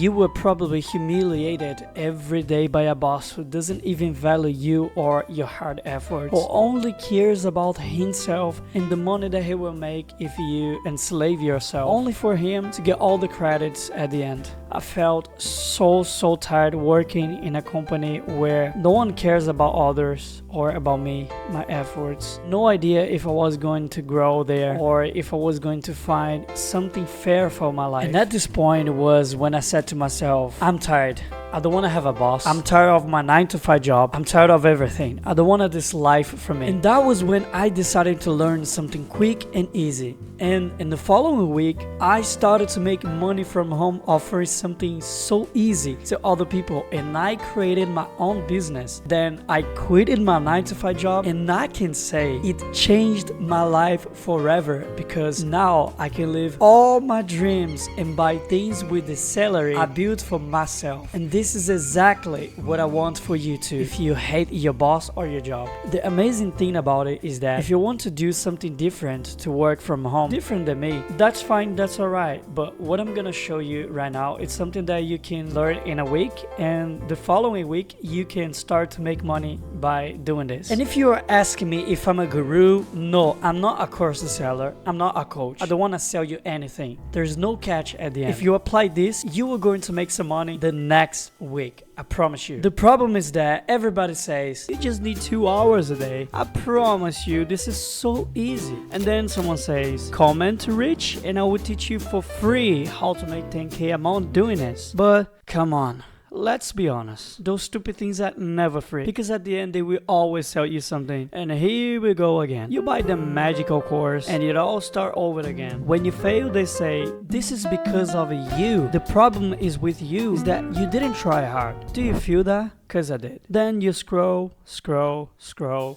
you were probably humiliated every day by a boss who doesn't even value you or your hard efforts, who only cares about himself and the money that he will make if you enslave yourself, only for him to get all the credits at the end. I felt so tired working in a company where no one cares about others or about me, my efforts. No idea if I was going to grow there or if I was going to find something fair for my life. And at this point was when I said to myself, I'm tired. I don't want to have a boss. I'm tired of my 9-to-5 job. I'm tired of everything. I don't want this life for me. And that was when I decided to learn something quick and easy. And in the following week, I started to make money from home offering something so easy to other people, and I created my own business. Then I quitted my 9-to-5 job, and I can say it changed my life forever, because now I can live all my dreams and buy things with the salary I built for myself. And this is exactly what I want for you too, if you hate your boss or your job. The amazing thing about it is that if you want to do something different to work from home, different than me, that's fine, that's alright. But what I'm gonna show you right now, it's something that you can learn in a week, and the following week you can start to make money by doing this. And if you are asking me if I'm a guru, no, I'm not a course seller, I'm not a coach. I don't want to sell you anything. There's no catch at the end. If you apply this, you are going to make some money the next week, I promise you. The problem is that everybody says you just need 2 hours a day. I promise you this is so easy. And then someone says comment to Rich and I will teach you for free how to make 10k a month doing this. But come on, let's be honest, those stupid things are never free, because at the end they will always sell you something. And here we go again. You buy the magical course and it all start over again. When you fail, they say this is because of you. The problem is with you, is that you didn't try hard. Do you feel that? Cause I did. Then you scroll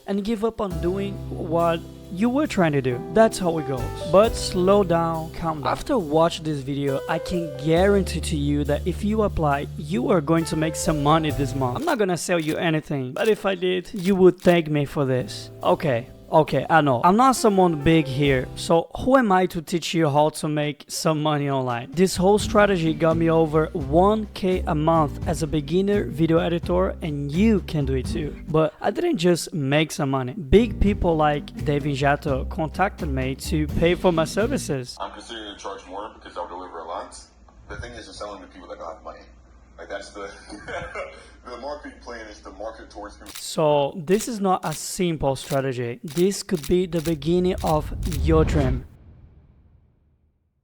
and give up on doing what you were trying to do. That's how it goes. But slow down, calm down. After watching this video, I can guarantee to you that if you apply, you are going to make some money this month. I'm not gonna sell you anything, but if I did, you would thank me for this. Okay, I know. I'm not someone big here, so who am I to teach you how to make some money online? This whole strategy got me over 1k a month as a beginner video editor, and you can do it too. But I didn't just make some money. Big people like Begginer contacted me to pay for my services. I'm considering to charge more because I'll deliver a lot. The thing is, selling to people that don't have money. Like, that's the the marketing plan is to market towards people. So this is not a simple strategy. This could be the beginning of your dream.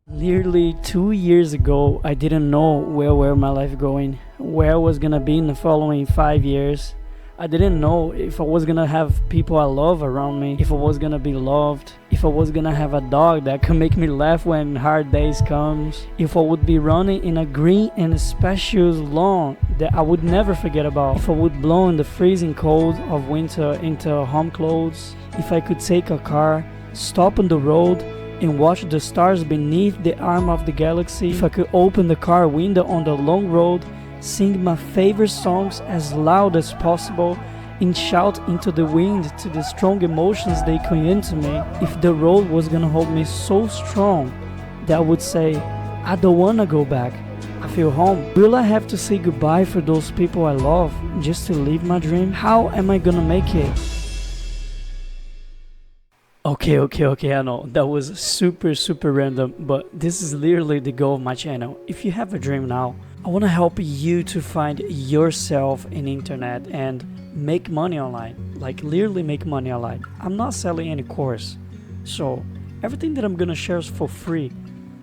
Nearly 2 years ago, I didn't know where my life going, where I was gonna be in the following 5 years. I didn't know if I was gonna have people I love around me, if I was gonna be loved, if I was gonna have a dog that could make me laugh when hard days comes, if I would be running in a green and spacious lawn that I would never forget about, if I would blow in the freezing cold of winter into home clothes, if I could take a car, stop on the road and watch the stars beneath the arm of the galaxy, if I could open the car window on the long road, sing my favorite songs as loud as possible, and shout into the wind to the strong emotions they come into me. If the road was gonna hold me so strong that I would say, I don't wanna go back, I feel home. Will I have to say goodbye for those people I love just to live my dream? How am I gonna make it? Okay, I know that was super random, but this is literally the goal of my channel. If you have a dream now, I want to help you to find yourself in internet and make money online, like literally make money online. I'm not selling any course, so everything that I'm gonna share is for free.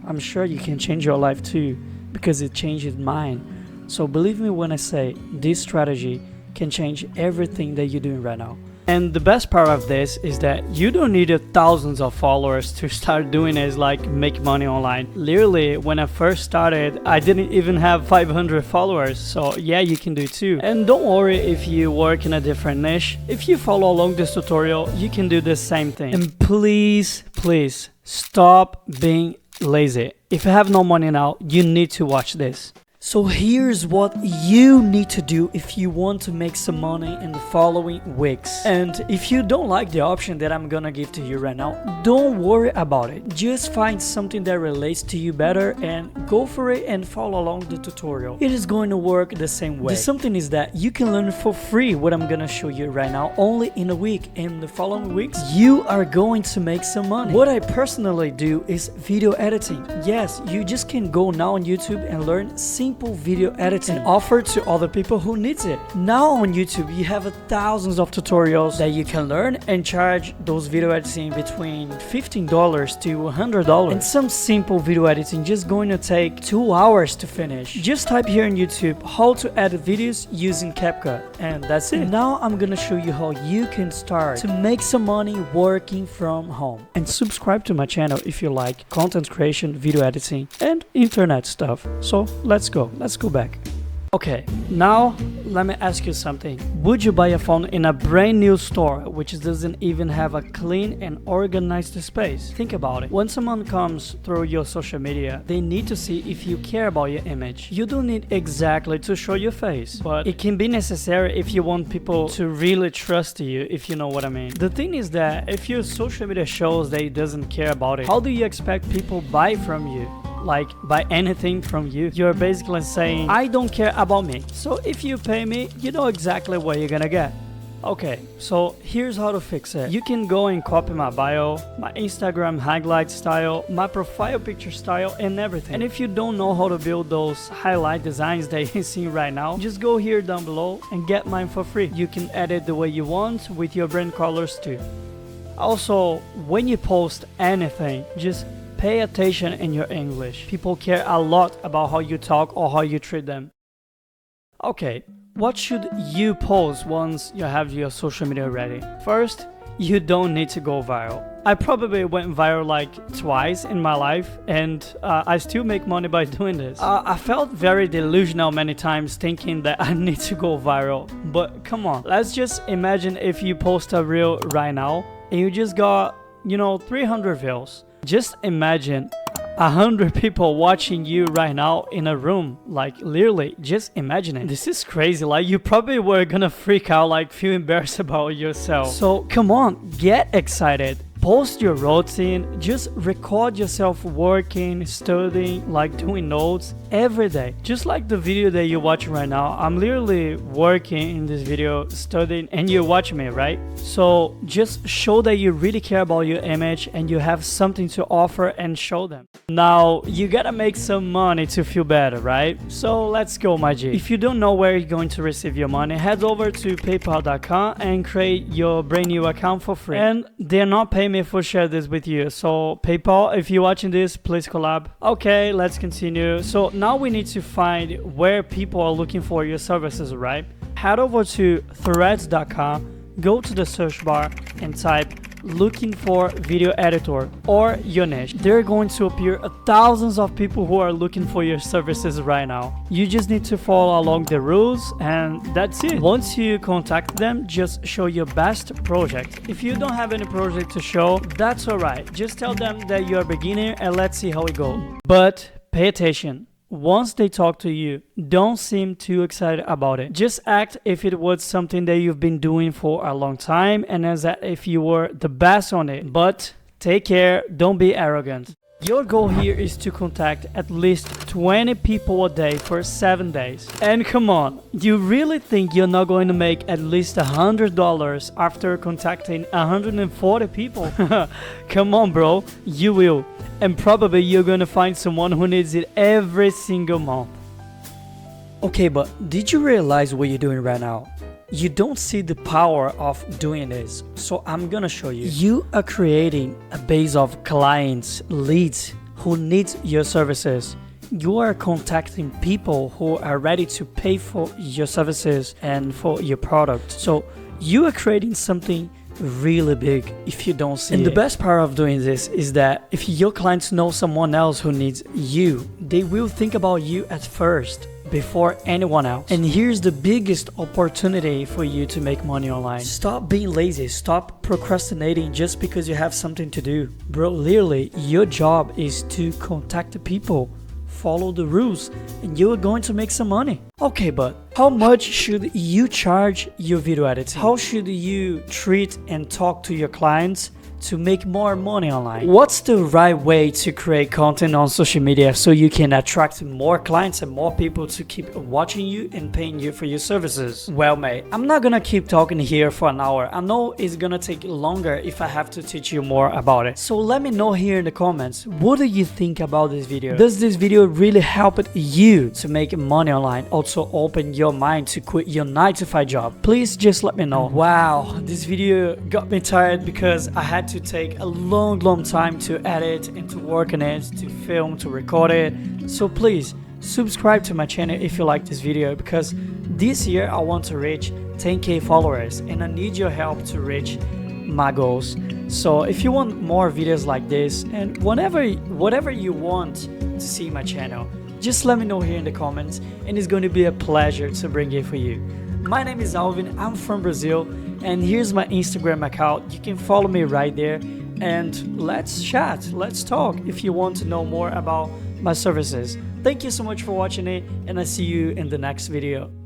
I'm sure you can change your life too, because it changed mine. So believe me when I say this strategy can change everything that you're doing right now. And the best part of this is that you don't need thousands of followers to start doing it, like make money online. Literally, when I first started, I didn't even have 500 followers. So yeah, you can do it too. And don't worry if you work in a different niche. If you follow along this tutorial, you can do the same thing. And please stop being lazy. If you have no money now, you need to watch this. So here's what you need to do if you want to make some money in the following weeks. And if you don't like the option that I'm gonna give to you right now, don't worry about it. Just find something that relates to you better and go for it and follow along the tutorial. It is going to work the same way. The something is that you can learn for free what I'm gonna show you right now only in a week. In the following weeks, you are going to make some money. What I personally do is video editing. Yes, you just can go now on YouTube and learn simple video editing and offer to other people who needs it. Now on YouTube you have thousands of tutorials that you can learn and charge those video editing between $15 to $100, and some simple video editing just going to take 2 hours to finish. Just type here on YouTube how to edit videos using CapCut and that's it. Now I'm gonna show you how you can start to make some money working from home. And subscribe to my channel if you like content creation, video editing and internet stuff. So let's go back. Okay, now let me ask you something. Would you buy a phone in a brand new store which doesn't even have a clean and organized space? Think about it. When someone comes through your social media, they need to see if you care about your image. You don't need exactly to show your face, but it can be necessary if you want people to really trust you, if you know what I mean. The thing is that if your social media shows that it doesn't care about it, how do you expect people buy from you? Like buy anything from you? You're basically saying, I don't care about me, so if you pay me, you know exactly what you're gonna get. Okay, so here's how to fix it. You can go and copy my bio, my Instagram highlight style, my profile picture style and everything. And if you don't know how to build those highlight designs that you're seeing right now, just go here down below and get mine for free. You can edit the way you want with your brand colors too. Also, when you post anything, just pay attention in your English. People care a lot about how you talk or how you treat them. Okay, what should you post once you have your social media ready? First, you don't need to go viral. I probably went viral like twice in my life and I still make money by doing this. I felt very delusional many times thinking that I need to go viral. But come on, let's just imagine if you post a reel right now and you just got, 300 views. Just imagine 100 people watching you right now in a room, like literally, just imagine it. This is crazy, like you probably were gonna freak out, like feel embarrassed about yourself. So come on, get excited. Post your routine, just record yourself working, studying, like doing notes every day. Just like the video that you're watching right now, I'm literally working in this video, studying, and you're watching me, right? So just show that you really care about your image and you have something to offer and show them. Now, you gotta make some money to feel better, right? So let's go, my G. If you don't know where you're going to receive your money, head over to paypal.com and create your brand new account for free. And they're not paying me for share this with you, so PayPal, if you're watching this, please collab. Okay, let's continue. So now we need to find where people are looking for your services, right? Head over to threads.com, go to the search bar and type looking for video editor or your niche. There are going to appear thousands of people who are looking for your services right now. You just need to follow along the rules and that's it. Once you contact them, just show your best project. If you don't have any project to show, that's alright. Just tell them that you're a beginner and let's see how it goes. But pay attention. Once they talk to you, don't seem too excited about it. Just act if it was something that you've been doing for a long time and as if you were the best on it. But take care, don't be arrogant. Your goal here is to contact at least 20 people a day for 7 days. And come on, you really think you're not going to make at least $100 after contacting 140 people? Come on, bro, you will. And probably you're gonna find someone who needs it every single month. Okay, but did you realize what you're doing right now? You don't see the power of doing this, so I'm gonna show you. You are creating a base of clients, leads who need your services. You are contacting people who are ready to pay for your services and for your product. So you are creating something really big if you don't see it. And the best part of doing this is that if your clients know someone else who needs you, they will think about you at first before anyone else. And here's the biggest opportunity for you to make money online. Stop being lazy. Stop procrastinating just because you have something to do. Bro, literally, your job is to contact the people follow the rules and you are going to make some money. Okay, but how much should you charge your video editing? How should you treat and talk to your clients to make more money online? What's the right way to create content on social media so you can attract more clients and more people to keep watching you and paying you for your services? Well, mate, I'm not gonna keep talking here for an hour. I know it's gonna take longer if I have to teach you more about it. So let me know here in the comments, what do you think about this video? Does this video really help you to make money online? Also open your mind to quit your 9-to-5 job? Please just let me know. Wow, this video got me tired because I had to take a long time to edit and to work on it, to film, to record it. So please subscribe to my channel if you like this video, because this year I want to reach 10k followers and I need your help to reach my goals. So if you want more videos like this and whatever you want to see my channel, just let me know here in the comments and it's going to be a pleasure to bring it for you. My name is Alvin, I'm from Brazil, and here's my Instagram account. You can follow me right there and let's chat, let's talk if you want to know more about my services. Thank you so much for watching it, and I see you in the next video.